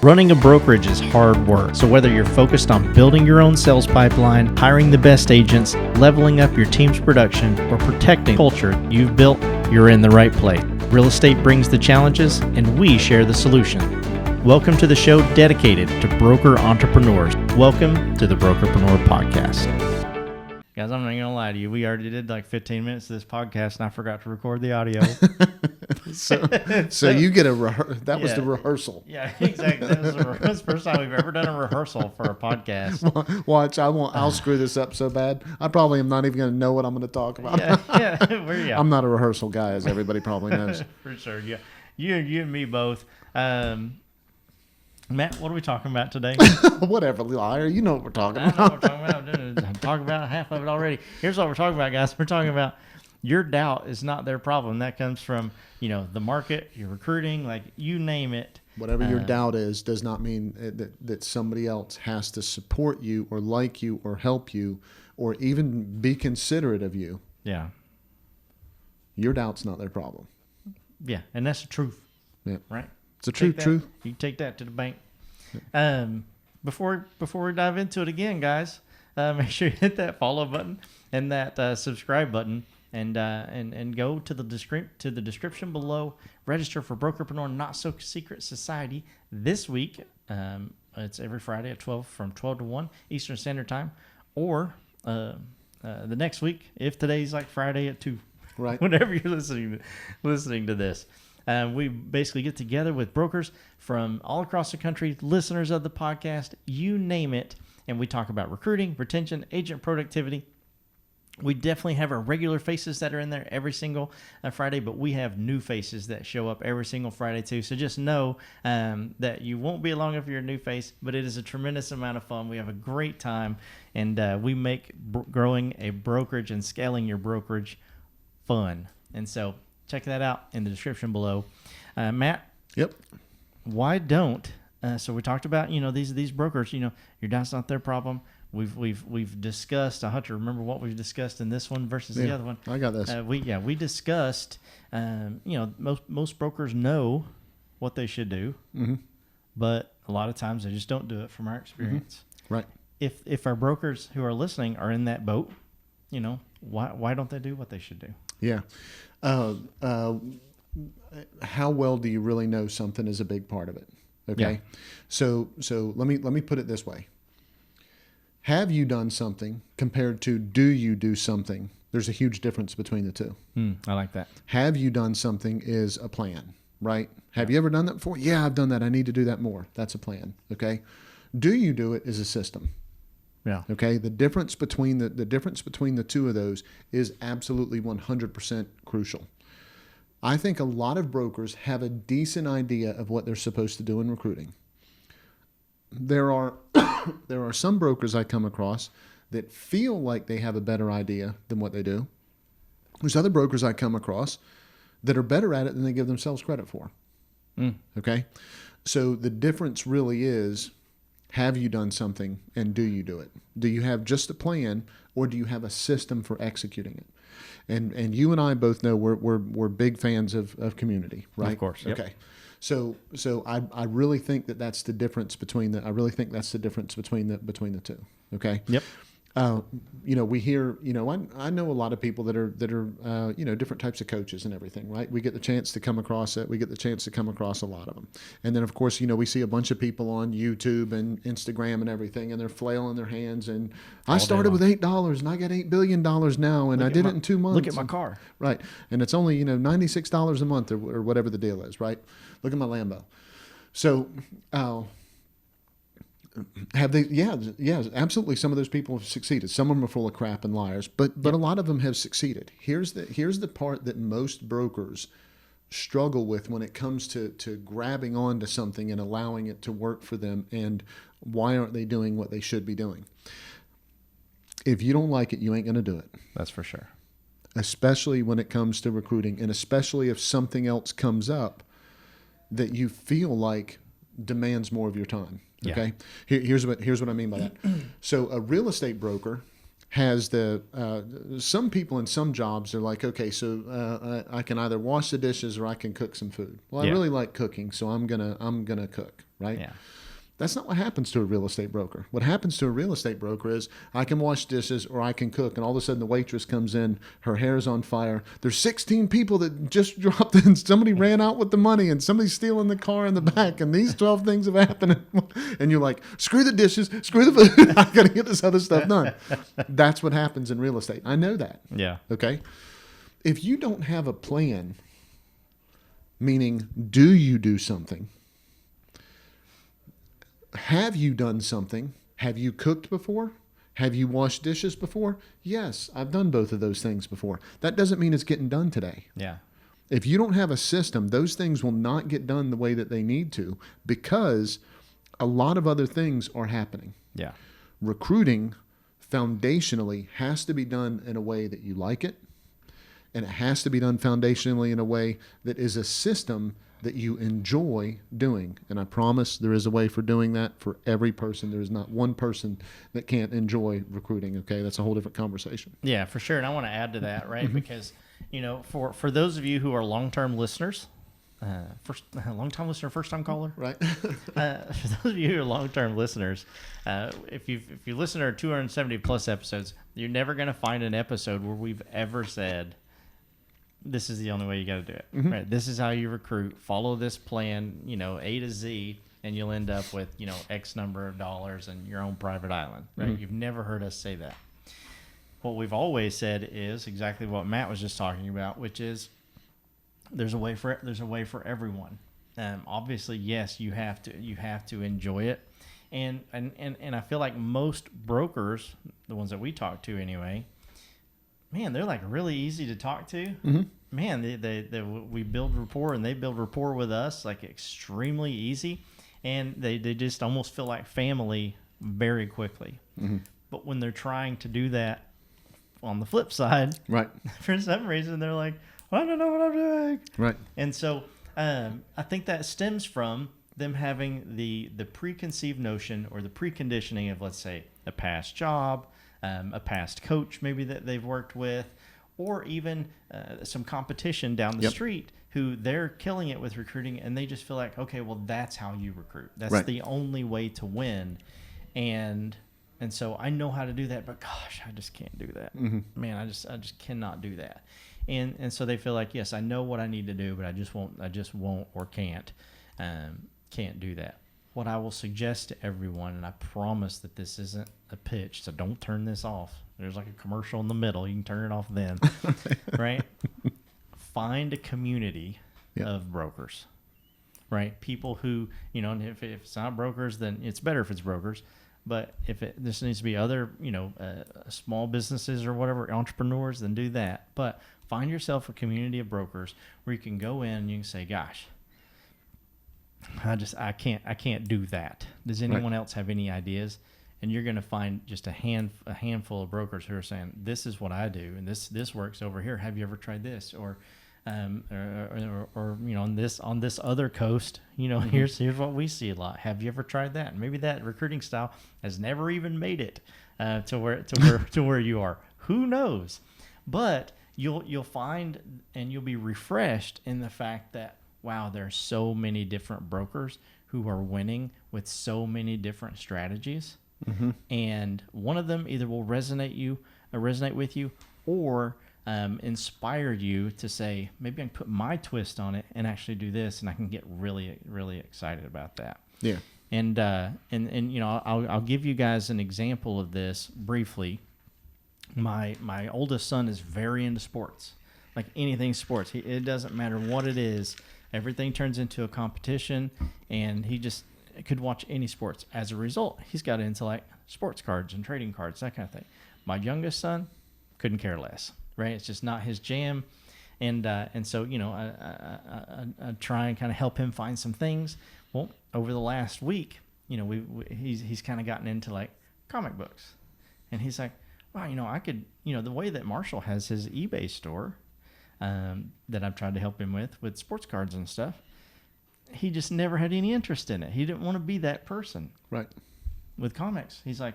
Running a brokerage is hard work, so whether you're focused on building your own sales pipeline, hiring the best agents, leveling up your team's production, or protecting the culture you've built, you're in the right place. Real estate brings the challenges, and we share the solution. Welcome to the show dedicated to broker entrepreneurs. Welcome to the Brokerpreneur podcast. Guys, I'm not going to lie to you. We already did like 15 minutes of this podcast, and I forgot to record the audio. So you get that was the rehearsal. Yeah, exactly. That was the first time we've ever done a rehearsal for a podcast. Watch, I'll screw this up so bad. I probably am not even going to know what I'm going to talk about. Yeah. I'm not a rehearsal guy, as everybody probably knows. For sure, yeah. You and me both. Matt, what are we talking about today? Whatever, liar. You know what we're talking about. I know what we're talking about. I'm talking about half of it already. Here's what we're talking about, guys. We're talking about your doubt is not their problem. That comes from, the market, your recruiting, like you name it. Whatever your doubt is does not mean that somebody else has to support you or like you or help you or even be considerate of you. Yeah. Your doubt's not their problem. Yeah, and that's the truth. Yeah. Right? It's a truth. You take that to the bank. Before we dive into it again, guys, make sure you hit that follow button and that subscribe button, and go to the description below. Register for Brokerpreneur Not So Secret Society this week. It's every Friday at 12 to 1 Eastern Standard Time, or the next week if today's like Friday at 2. Right. Whenever you're listening to this. We basically get together with brokers from all across the country, listeners of the podcast, you name it, and we talk about recruiting, retention, agent productivity. We definitely have our regular faces that are in there every single Friday, but we have new faces that show up every single Friday too. So just know that you won't be along if you're a new face, but it is a tremendous amount of fun. We have a great time, and we make growing a brokerage and scaling your brokerage fun. And so check that out in the description below. Matt? Yep. Why don't, so we talked about, these brokers, your doubt's not their problem. We've discussed, I have to remember what we've discussed in this one versus the other one. I got this. We discussed, most brokers know what they should do, but a lot of times they just don't do it from our experience. Right. If our brokers who are listening are in that boat, why don't they do what they should do? Yeah. How well do you really know something is a big part of it. Okay. Yeah. So let me put it this way. Have you done something compared to do you do something? There's a huge difference between the two. I like that. Have you done something is a plan, right? Have you ever done that before? Yeah, I've done that. I need to do that more. That's a plan. Okay. Do you do it is a system. Yeah. Okay. The difference between the two of those is absolutely 100% crucial. I think a lot of brokers have a decent idea of what they're supposed to do in recruiting. There are some brokers I come across that feel like they have a better idea than what they do. There's other brokers I come across that are better at it than they give themselves credit for. Okay. So the difference really is, have you done something and do you do it? Do you have just a plan or do you have a system for executing it? And you and I both know we're big fans of community, right? Of course. Yep. Okay. So I really think that's the difference between the two. Okay. Yep. We hear, I know a lot of people that are different types of coaches and everything, right? We get the chance to come across it. We get the chance to come across a lot of them. And then of course, we see a bunch of people on YouTube and Instagram and everything, and they're flailing their hands. And I started with $8 and I got $8 billion now. And I did it in 2 months. Look at my car. Right. And it's only, $96 a month or whatever the deal is, right? Look at my Lambo. So, have they? Yeah, absolutely. Some of those people have succeeded. Some of them are full of crap and liars, but a lot of them have succeeded. Here's the part that most brokers struggle with when it comes to grabbing onto something and allowing it to work for them. And why aren't they doing what they should be doing? If you don't like it, you ain't going to do it. That's for sure. Especially when it comes to recruiting, and especially if something else comes up that you feel like demands more of your time. Okay. Yeah. Here's what I mean by that. So a real estate broker has some people in some jobs are like, okay, so I can either wash the dishes or I can cook some food. Well, I really like cooking, so I'm gonna cook, right? Yeah. That's not what happens to a real estate broker. What happens to a real estate broker is I can wash dishes or I can cook, and all of a sudden the waitress comes in, her hair's on fire. There's 16 people that just dropped in. Somebody ran out with the money, and somebody's stealing the car in the back, and these 12 things have happened. And you're like, screw the dishes, screw the food. I got to get this other stuff done. That's what happens in real estate. I know that. Yeah. Okay? If you don't have a plan, meaning do you do something? Have you done something? Have you cooked before? Have you washed dishes before? Yes, I've done both of those things before. That doesn't mean it's getting done today. Yeah. If you don't have a system, those things will not get done the way that they need to because a lot of other things are happening. Yeah. Recruiting foundationally has to be done in a way that you like it, and it has to be done foundationally in a way that is a system that you enjoy doing. And I promise there is a way for doing that for every person. There is not one person that can't enjoy recruiting. Okay. That's a whole different conversation. Yeah, for sure. And I want to add to that, right? Because, for those of you who are long-term listeners, long-time listener, first-time caller, Right. for those of you who are long-term listeners, if you listen to our 270 plus episodes, you're never going to find an episode where we've ever said, this is the only way you got to do it. Right? This is how you recruit. Follow this plan, A to Z, and you'll end up with, X number of dollars and your own private island. Right? You've never heard us say that. What we've always said is exactly what Matt was just talking about, which is there's a way for everyone. Obviously, yes, you have to enjoy it, and I feel like most brokers, the ones that we talk to anyway, man, they're like really easy to talk to. Man, we build rapport and they build rapport with us like extremely easy, and they just almost feel like family very quickly. But when they're trying to do that on the flip side, Right. for some reason they're like, I don't know what I'm doing. Right. And so I think that stems from them having the preconceived notion or the preconditioning of, let's say, a past job, a past coach maybe that they've worked with, or even some competition down the street who they're killing it with recruiting, and they just feel like, okay, well, that's how you recruit. That's Right. the only way to win. And so I know how to do that, but gosh, I just can't do that. Man, I just cannot do that. And so they feel like, yes, I know what I need to do, but I just won't or can't do that. What I will suggest to everyone, and I promise that this isn't a pitch, so don't turn this off. There's like a commercial in the middle. You can turn it off then, right? Find a community of brokers, right? People who, and if it's not brokers, then it's better if it's brokers. But if this needs to be other, small businesses or whatever, entrepreneurs, then do that. But find yourself a community of brokers where you can go in and you can say, gosh, I can't do that. Does anyone else have any ideas? And you're going to find just a handful of brokers who are saying, this is what I do, and this works over here. Have you ever tried this? Or on this other coast, here's what we see a lot. Have you ever tried that? And maybe that recruiting style has never even made it to where you are. Who knows? But you'll find and you'll be refreshed in the fact that, wow, there are so many different brokers who are winning with so many different strategies. And one of them either will resonate with you or inspire you to say, maybe I can put my twist on it and actually do this, and I can get really, really excited about that. Yeah. And I'll give you guys an example of this briefly. My oldest son is very into sports, like anything sports. It doesn't matter what it is. Everything turns into a competition, and he just could watch any sports. As a result, he's got into like sports cards and trading cards, that kind of thing. My youngest son couldn't care less, right? It's just not his jam. And so, I try and kind of help him find some things. Well, over the last week, he's kind of gotten into like comic books, and he's like, wow, I could, the way that Marshall has his eBay store, that I've tried to help him with sports cards and stuff, he just never had any interest in it. He didn't want to be that person. Right. With comics, he's like,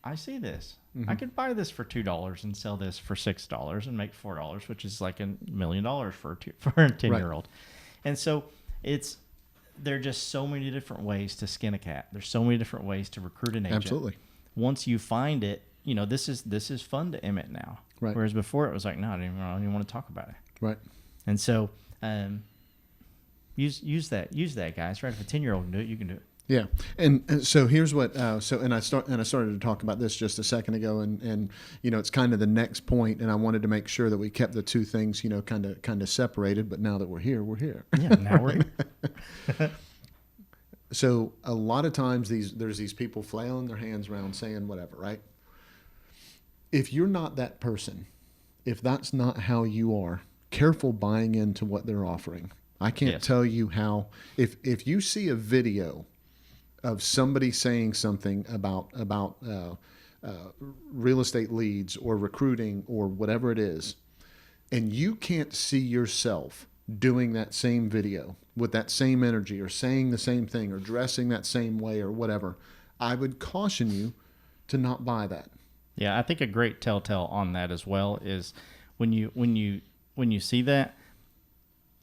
I see this. I could buy this for $2 and sell this for $6 and make $4, which is like $1 million for a 10-year-old. Right. And so there are just so many different ways to skin a cat. There's so many different ways to recruit an agent. Absolutely. Once you find it, this is fun to Emmett now. Right. Whereas before it was like, no, I don't even want to talk about it. Right. And so use that, guys. Right? If a 10-year-old can do it, you can do it. Yeah, and so here's what. I started to talk about this just a second ago, and it's kind of the next point, and I wanted to make sure that we kept the two things kind of separated. But now that we're here, we're here. Yeah, now we're here. So a lot of times there's these people flailing their hands around saying whatever, right? If you're not that person, if that's not how you are, careful buying into what they're offering. I can't tell you how. If you see a video of somebody saying something about real estate leads or recruiting or whatever it is, and you can't see yourself doing that same video with that same energy or saying the same thing or dressing that same way or whatever, I would caution you to not buy that. Yeah, I think a great telltale on that as well is when you see that,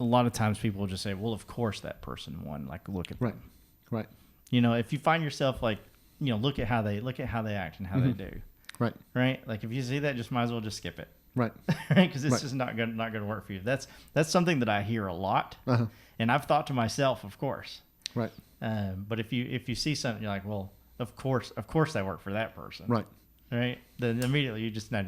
a lot of times people will just say, well, of course that person won. Like, look at them. Right. If you find yourself like, look at how they act and how they do. Right. Like if you see that, just might as well just skip it. Right. Right. Because it's just not going to work for you. That's something that I hear a lot, and I've thought to myself, of course. Right. But if you see something, you're like, well, of course that worked for that person. Right. Right. Then immediately you just need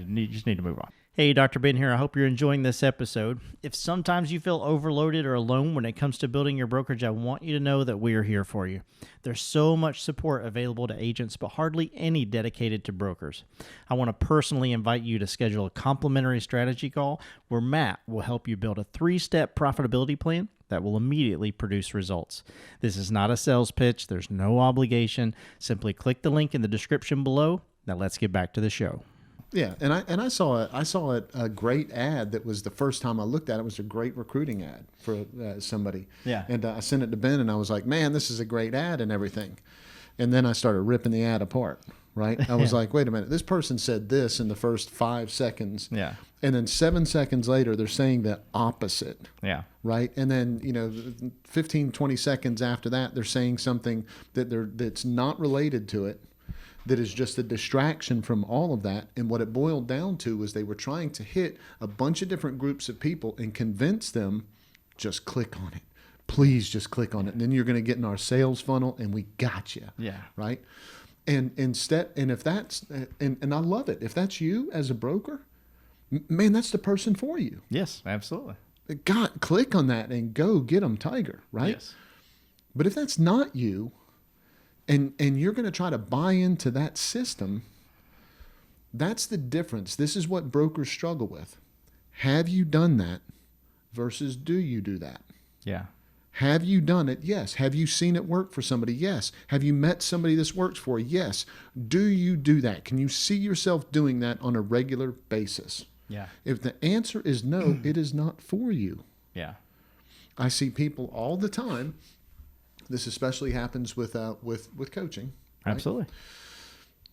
to move on. Hey, Dr. Ben here. I hope you're enjoying this episode. If sometimes you feel overloaded or alone when it comes to building your brokerage, I want you to know that we are here for you. There's so much support available to agents, but hardly any dedicated to brokers. I want to personally invite you to schedule a complimentary strategy call where Matt will help you build a 3-step profitability plan that will immediately produce results. This is not a sales pitch. There's no obligation. Simply click the link in the description below. Now let's get back to the show. Yeah, and I saw a great ad that was the first time I looked at it. It was a great recruiting ad for somebody. Yeah. And I sent it to Ben, and I was like, man, this is a great ad and everything. And then I started ripping the ad apart, right? I was like, wait a minute, this person said this in the first 5 seconds. Yeah. And then 7 seconds later, they're saying the opposite. Yeah. Right? And then, 15, 20 seconds after that, they're saying something that's not related to it, that is just a distraction from all of that. And what it boiled down to was they were trying to hit a bunch of different groups of people and convince them, just click on it. Please just click on it. And then you're going to get in our sales funnel and we got you. Yeah. Right? And if that's, and I love it. If that's you as a broker, man, that's the person for you. Yes, absolutely. God, click on that and go get them, Tiger. Right? Yes. But if that's not you, and you're going to try to buy into that system, that's the difference. This is what brokers struggle with. Have you done that versus do you do that? Yeah. Have you done it? Yes. Have you seen it work for somebody? Yes. Have you met somebody this works for? Yes. Do you do that? Can you see yourself doing that on a regular basis? Yeah. If the answer is no, it is not for you. Yeah. I see people all the time. This especially happens with coaching. Right? Absolutely.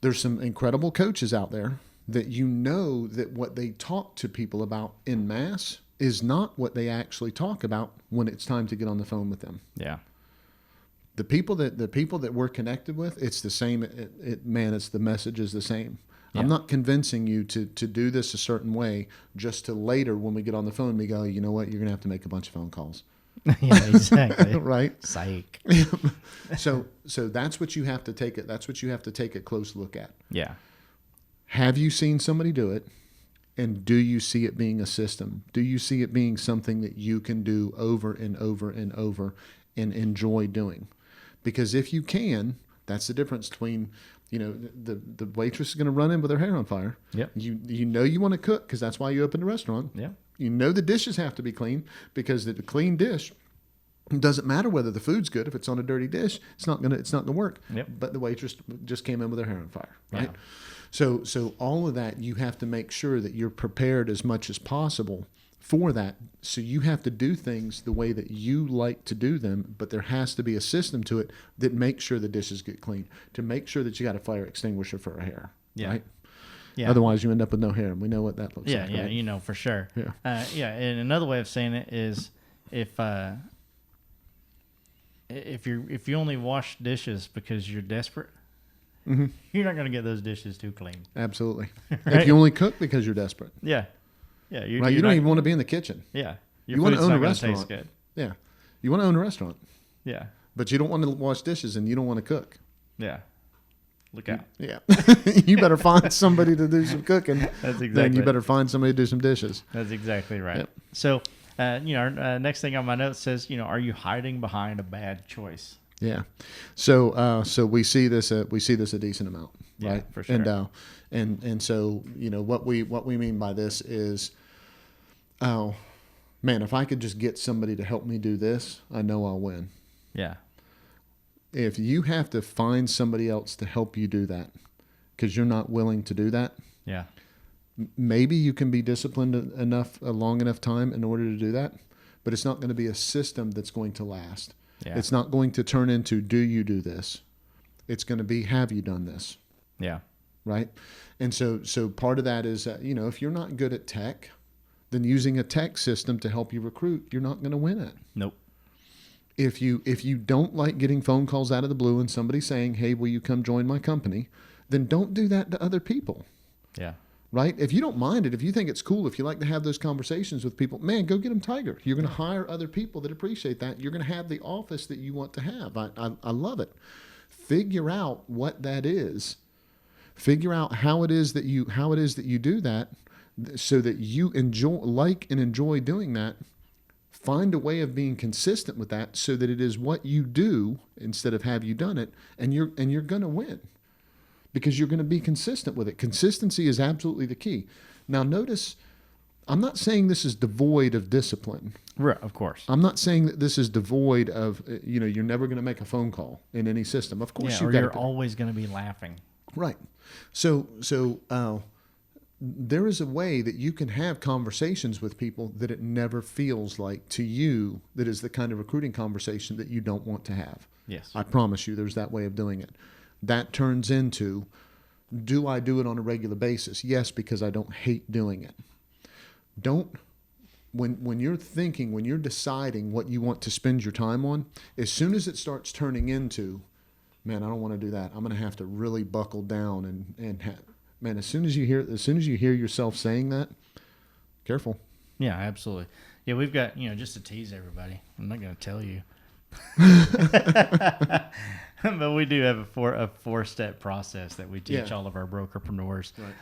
There's some incredible coaches out there that that what they talk to people about in mass is not what they actually talk about when it's time to get on the phone with them. Yeah. The people that we're connected with, it's the same. It's the message is the same. Yeah. I'm not convincing you to do this a certain way just to later when we get on the phone, we go, you know what, you're going to have to make a bunch of phone calls. Yeah, exactly. Right? Psych. So that's what you have to take it. That's what you have to take a close look at. Yeah. Have you seen somebody do it? And do you see it being a system? Do you see it being something that you can do over and over and over and enjoy doing? Because if you can, that's the difference between, the waitress is going to run in with her hair on fire. Yep. You want to cook because that's why you opened a restaurant. Yeah. The dishes have to be clean because the clean dish, it doesn't matter whether the food's good. If it's on a dirty dish, it's not gonna work. Yep. But the waitress just came in with her hair on fire, right? Yeah. So all of that, you have to make sure that you're prepared as much as possible for that. So you have to do things the way that you like to do them, but there has to be a system to it that makes sure the dishes get clean, to make sure that you got a fire extinguisher for her hair, right? Yeah. Otherwise, you end up with no hair, and we know what that looks like. Yeah, right? For sure. Yeah. And another way of saying it is if if you only wash dishes because you're desperate, you're not going to get those dishes too clean. Absolutely. Right? If you only cook because you're desperate. Yeah. Right. You're You don't not- even want to be in the kitchen. Yeah. You want to own a Taste restaurant. good. Yeah. You want to own a restaurant, Yeah. but you don't want to wash dishes and you don't want to cook. Yeah. Look out. Yeah. You better find somebody to do some cooking. That's exactly. Then you better find somebody to do some dishes. That's exactly right. Yep. So, our next thing on my notes says, are you hiding behind a bad choice? Yeah. So we see this a decent amount, Yeah, right? for sure. And so, what we mean by this is, oh man, if I could just get somebody to help me do this, I know I'll win. Yeah. If you have to find somebody else to help you do that because you're not willing to do that, Yeah. maybe you can be disciplined enough a long enough time in order to do that, but it's not going to be a system that's going to last. Yeah. It's not going to turn into, do you do this? It's going to be, have you done this? Yeah. Right. And so part of that is, if you're not good at tech, then using a tech system to help you recruit, you're not going to win it. Nope. If you don't like getting phone calls out of the blue and somebody saying, hey, will you come join my company? Then don't do that to other people. Yeah. Right? If you don't mind it, if you think it's cool, if you like to have those conversations with people, man, go get them Tiger. You're going to hire other people that appreciate that. You're going to have the office that you want to have. I love it. Figure out what that is. Figure out how it is that you do that so that you enjoy doing that. Find a way of being consistent with that so that it is what you do instead of have you done it, and you're going to win because you're going to be consistent with it. Consistency is absolutely the key. Now notice, I'm not saying this is devoid of discipline. Right, of course. I'm not saying that this is devoid of, you're never going to make a phone call in any system. Of course, you're always going to be laughing. Right. So there is a way that you can have conversations with people that it never feels like to you that is the kind of recruiting conversation that you don't want to have. Yes. I promise you there's that way of doing it. That turns into, do I do it on a regular basis? Yes, because I don't hate doing it. When you're deciding what you want to spend your time on, as soon as it starts turning into, man, I don't want to do that. I'm going to have to really buckle down man, as soon as you hear yourself saying that, careful. Yeah, absolutely. Yeah, we've got, just to tease everybody, I'm not going to tell you. But we do have a four-step process that we teach all of our brokerpreneurs. Right.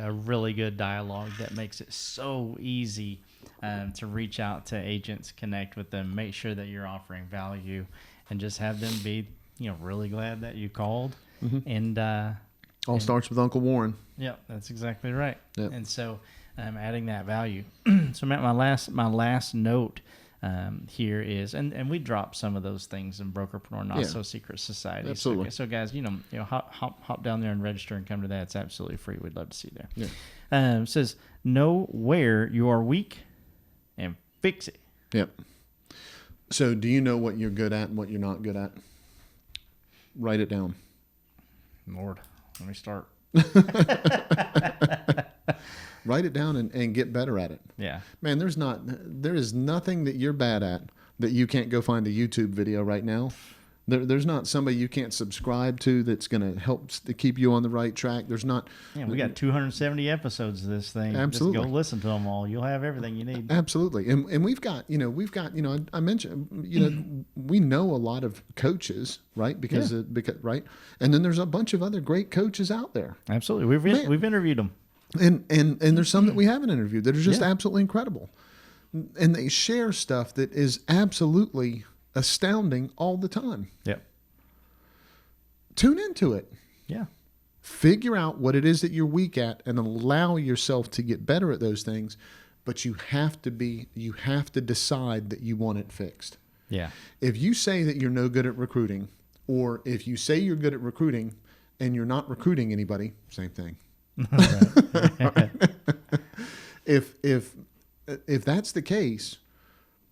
A really good dialogue that makes it so easy to reach out to agents, connect with them, make sure that you're offering value, and just have them be, really glad that you called. Mm-hmm. And starts with Uncle Warren. Yeah, that's exactly right. Yep. And so adding that value. So Matt, my last note here is, and we drop some of those things in Brokerpreneur, Not So Secret Society. Absolutely. So guys, hop down there and register and come to that. It's absolutely free. We'd love to see you there. Yeah. It says, know where you are weak and fix it. Yep. So do you know what you're good at and what you're not good at? Write it down. Lord, let me start. Write it down and get better at it. Yeah. Man, there is nothing that you're bad at that you can't go find a YouTube video right now. There's not somebody you can't subscribe to that's going to help to keep you on the right track. There's not. Yeah, we got 270 episodes of this thing. Absolutely. Just go listen to them all. You'll have everything you need. Absolutely. And we've got, I mentioned, we know a lot of coaches, right? Because right. And then there's a bunch of other great coaches out there. Absolutely. We've interviewed them. And there's some that we haven't interviewed that are just absolutely incredible. And they share stuff that is absolutely astounding all the time. Yep. Tune into it. Yeah. Figure out what it is that you're weak at and allow yourself to get better at those things, but you have to decide that you want it fixed. Yeah. If you say that you're no good at recruiting, or if you say you're good at recruiting and you're not recruiting anybody, same thing. If that's the case,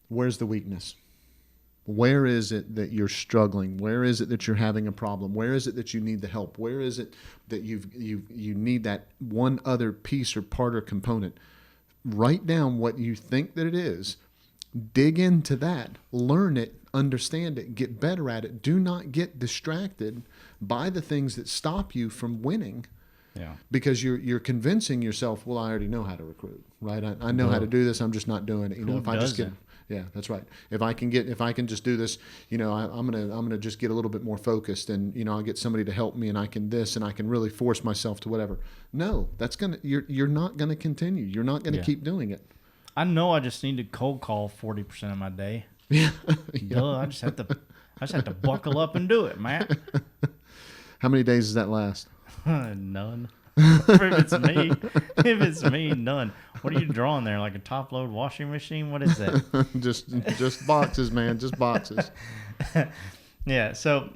where's the weakness? Where is it that you're struggling? Where is it that you're having a problem? Where is it that you need the help? Where is it that you need that one other piece or part or component? Write down what you think that it is. dig into that, learn it, understand it, get better at it. Do not get distracted by the things that stop you from winning. Yeah. Because you're convincing yourself, well, I already know how to recruit, right? I know how to do this. I'm just not doing it. If I just get, yeah, that's right. If I can just do this, I'm gonna just get a little bit more focused, and I'll get somebody to help me, and I can really force myself to whatever. No, you're not gonna continue. You're not gonna keep doing it. I know I just need to cold call 40% of my day. Yeah. Duh, I just have to buckle up and do it, Matt. How many days does that last? None. If it's me, none. What are you drawing there? Like a top load washing machine? What is that? just boxes, man. Just boxes. Yeah. So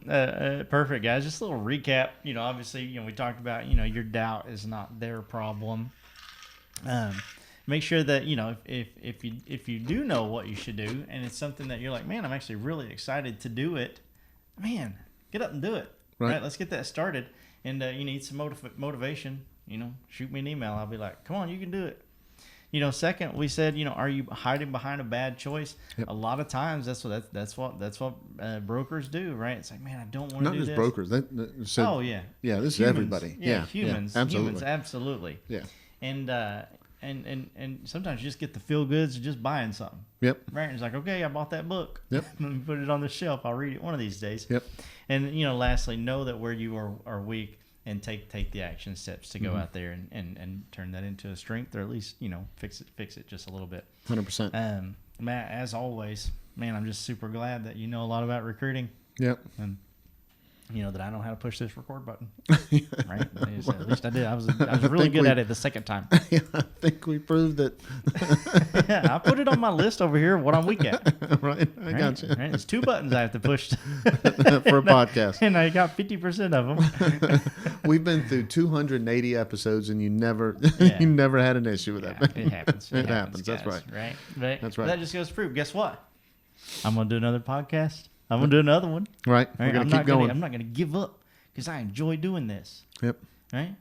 perfect, guys. Just a little recap. Obviously, we talked about, your doubt is not their problem. Make sure that, if you do know what you should do, and it's something that you're like, man, I'm actually really excited to do it. Man, get up and do it. Right? Let's get that started. And you need some motivation, shoot me an email. I'll be like, come on, you can do it. Second, we said, are you hiding behind a bad choice? Yep. A lot of times that's what brokers do, right? It's like, man, I don't want to do this. Not just brokers. Oh, yeah. Yeah, this is everybody. Yeah, humans. Yeah, absolutely. Humans, absolutely. Yeah. And sometimes you just get the feel goods of just buying something. Yep. Right? And it's like, okay, I bought that book. Yep. Let me put it on the shelf. I'll read it one of these days. Yep. And lastly, know that where you are weak, and take the action steps to go out there and turn that into a strength, or at least fix it just a little bit. 100%. Matt, as always, man, I'm just super glad that you know a lot about recruiting. Yep. And that I know how to push this record button. Right? At least I did. I was really good at it the second time. Yeah, I think we proved it. Yeah, I put it on my list over here, what I'm weak at. Right. I got you. Right? It's 2 buttons I have to push. For a podcast. And I got 50% of them. We've been through 280 episodes, and you never had an issue with that. It happens. It happens. Guys, That's right. Right? That's right. That just goes to prove, guess what? I'm going to do another podcast. I'm going to do another one. Right. We're going to keep going. I'm not going to give up because I enjoy doing this. Yep. Right?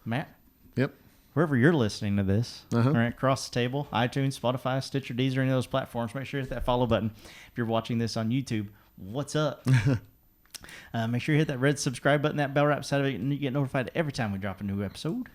Matt? Yep. Wherever you're listening to this, all right, across the table, iTunes, Spotify, Stitcher, Deezer, any of those platforms, make sure you hit that follow button. If you're watching this on YouTube, what's up? Make sure you hit that red subscribe button, that bell right beside of it, and you get notified every time we drop a new episode.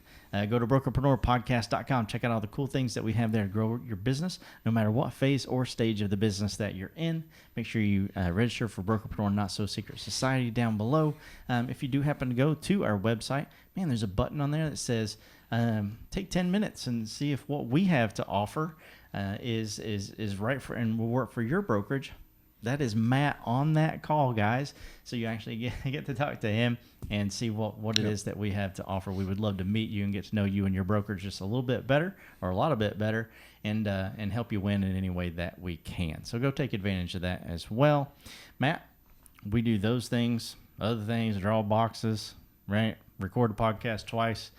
Go to brokerpreneurpodcast.com. Check out all the cool things that we have there to grow your business, no matter what phase or stage of the business that you're in. Make sure you register for Brokerpreneur Not So Secret Society down below. If you do happen to go to our website, man, there's a button on there that says take 10 minutes and see if what we have to offer is right for and will work for your brokerage. That is Matt on that call, guys. So you actually get to talk to him and see what it is that we have to offer. We would love to meet you and get to know you and your brokerage just a little bit better, or a lot of bit better, and help you win in any way that we can. So go take advantage of that as well. Matt, we do those things, other things, draw boxes, right? Record a podcast twice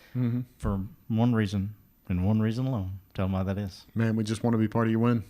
for one reason and one reason alone. Tell them why that is. Man, we just want to be part of your win.